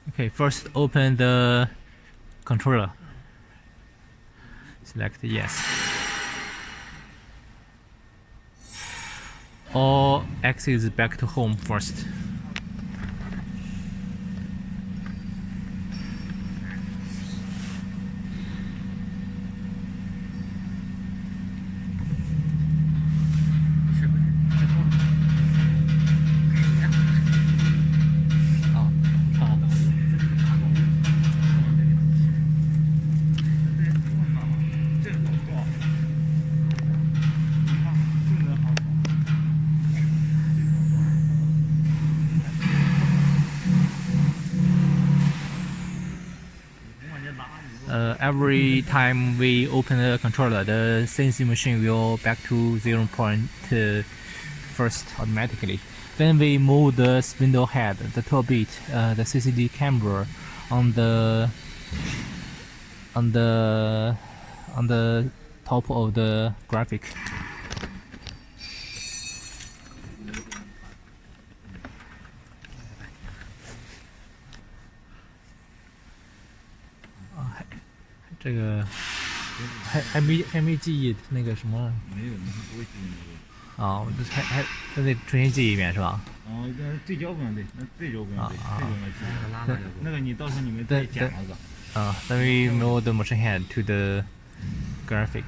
Okay, first open the controller. Select yes. Or exit back to home first. Every time we open the controller, the CNC machine will back to 0 point first automatically. When we move the spindle head, the 12 bit, the CCD camera on the top of the graphic. Oh, 这个还没记忆那个什么？没有，你不会记忆那个。啊，还得重新记一遍是吧？哦，那对焦不用对，那对焦不用对，这个我记。那个你到时候你们再剪那个。Then we move the machine head to the graphic.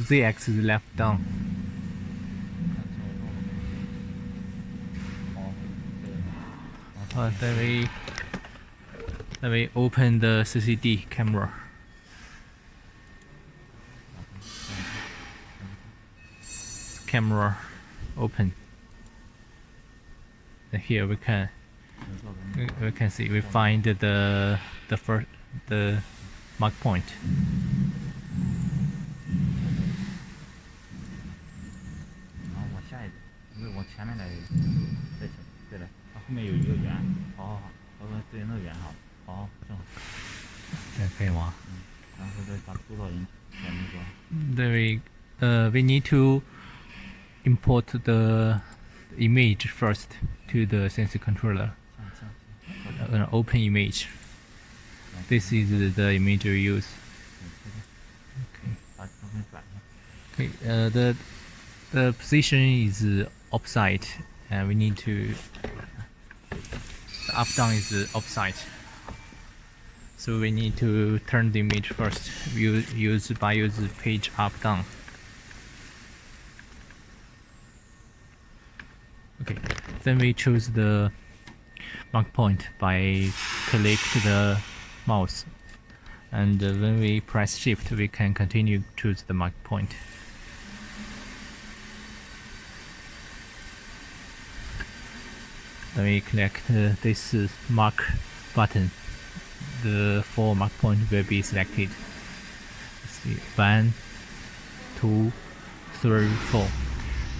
Z axis left down. Then we open the CCD camera. Camera open. And here we can see we find the mark point. 往前面来，对了，它后面有一个圆，哦，对，那个圆哈，哦，正好，这可以吗？然后再把多少人选那个。Then we need to import the image first to the sensor controller. An open image. This is the image we use. Okay. The position is opposite, and we need to. The up down is opposite. So we need to turn the image first. Use page up down. Okay. Then we choose the mark point by click the mouse, and when we press shift, we can continue to choose the mark point. Then we click this mark button. The 4 mark point will be selected. Let's see, 1, 2, 3, 4.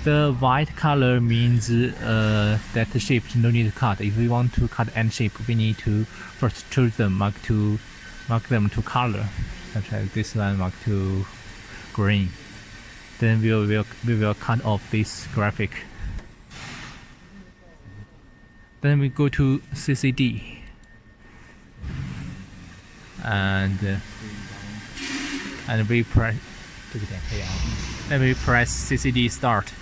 The white color means that the shapes no need to cut. If we want to cut any shape, we need to first choose them, mark them to color, such as this one mark to green. Then we will cut off this graphic. Then we go to CCD and we press. Then we press CCD start.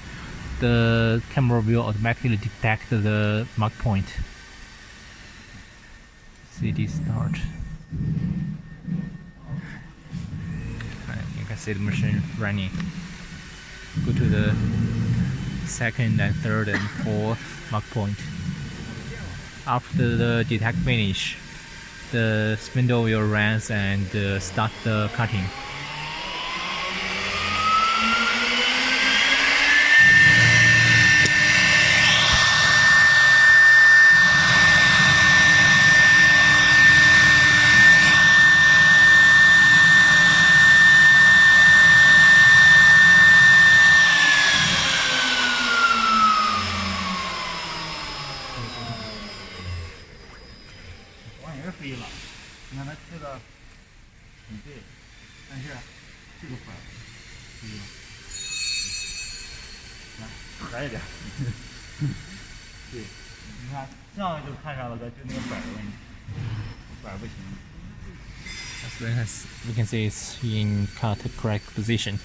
The camera will automatically detect the mark point. CCD start. You can see the machine running. Go to the second and third and fourth mark point. After the detect finish, the spindle will rise and start the cutting. 对了，你看它切的很对，但是这个粉对了，来来一点，对，你看这样就看上了个就那个粉的问题，粉不行。As we can see, it's in cut correct position.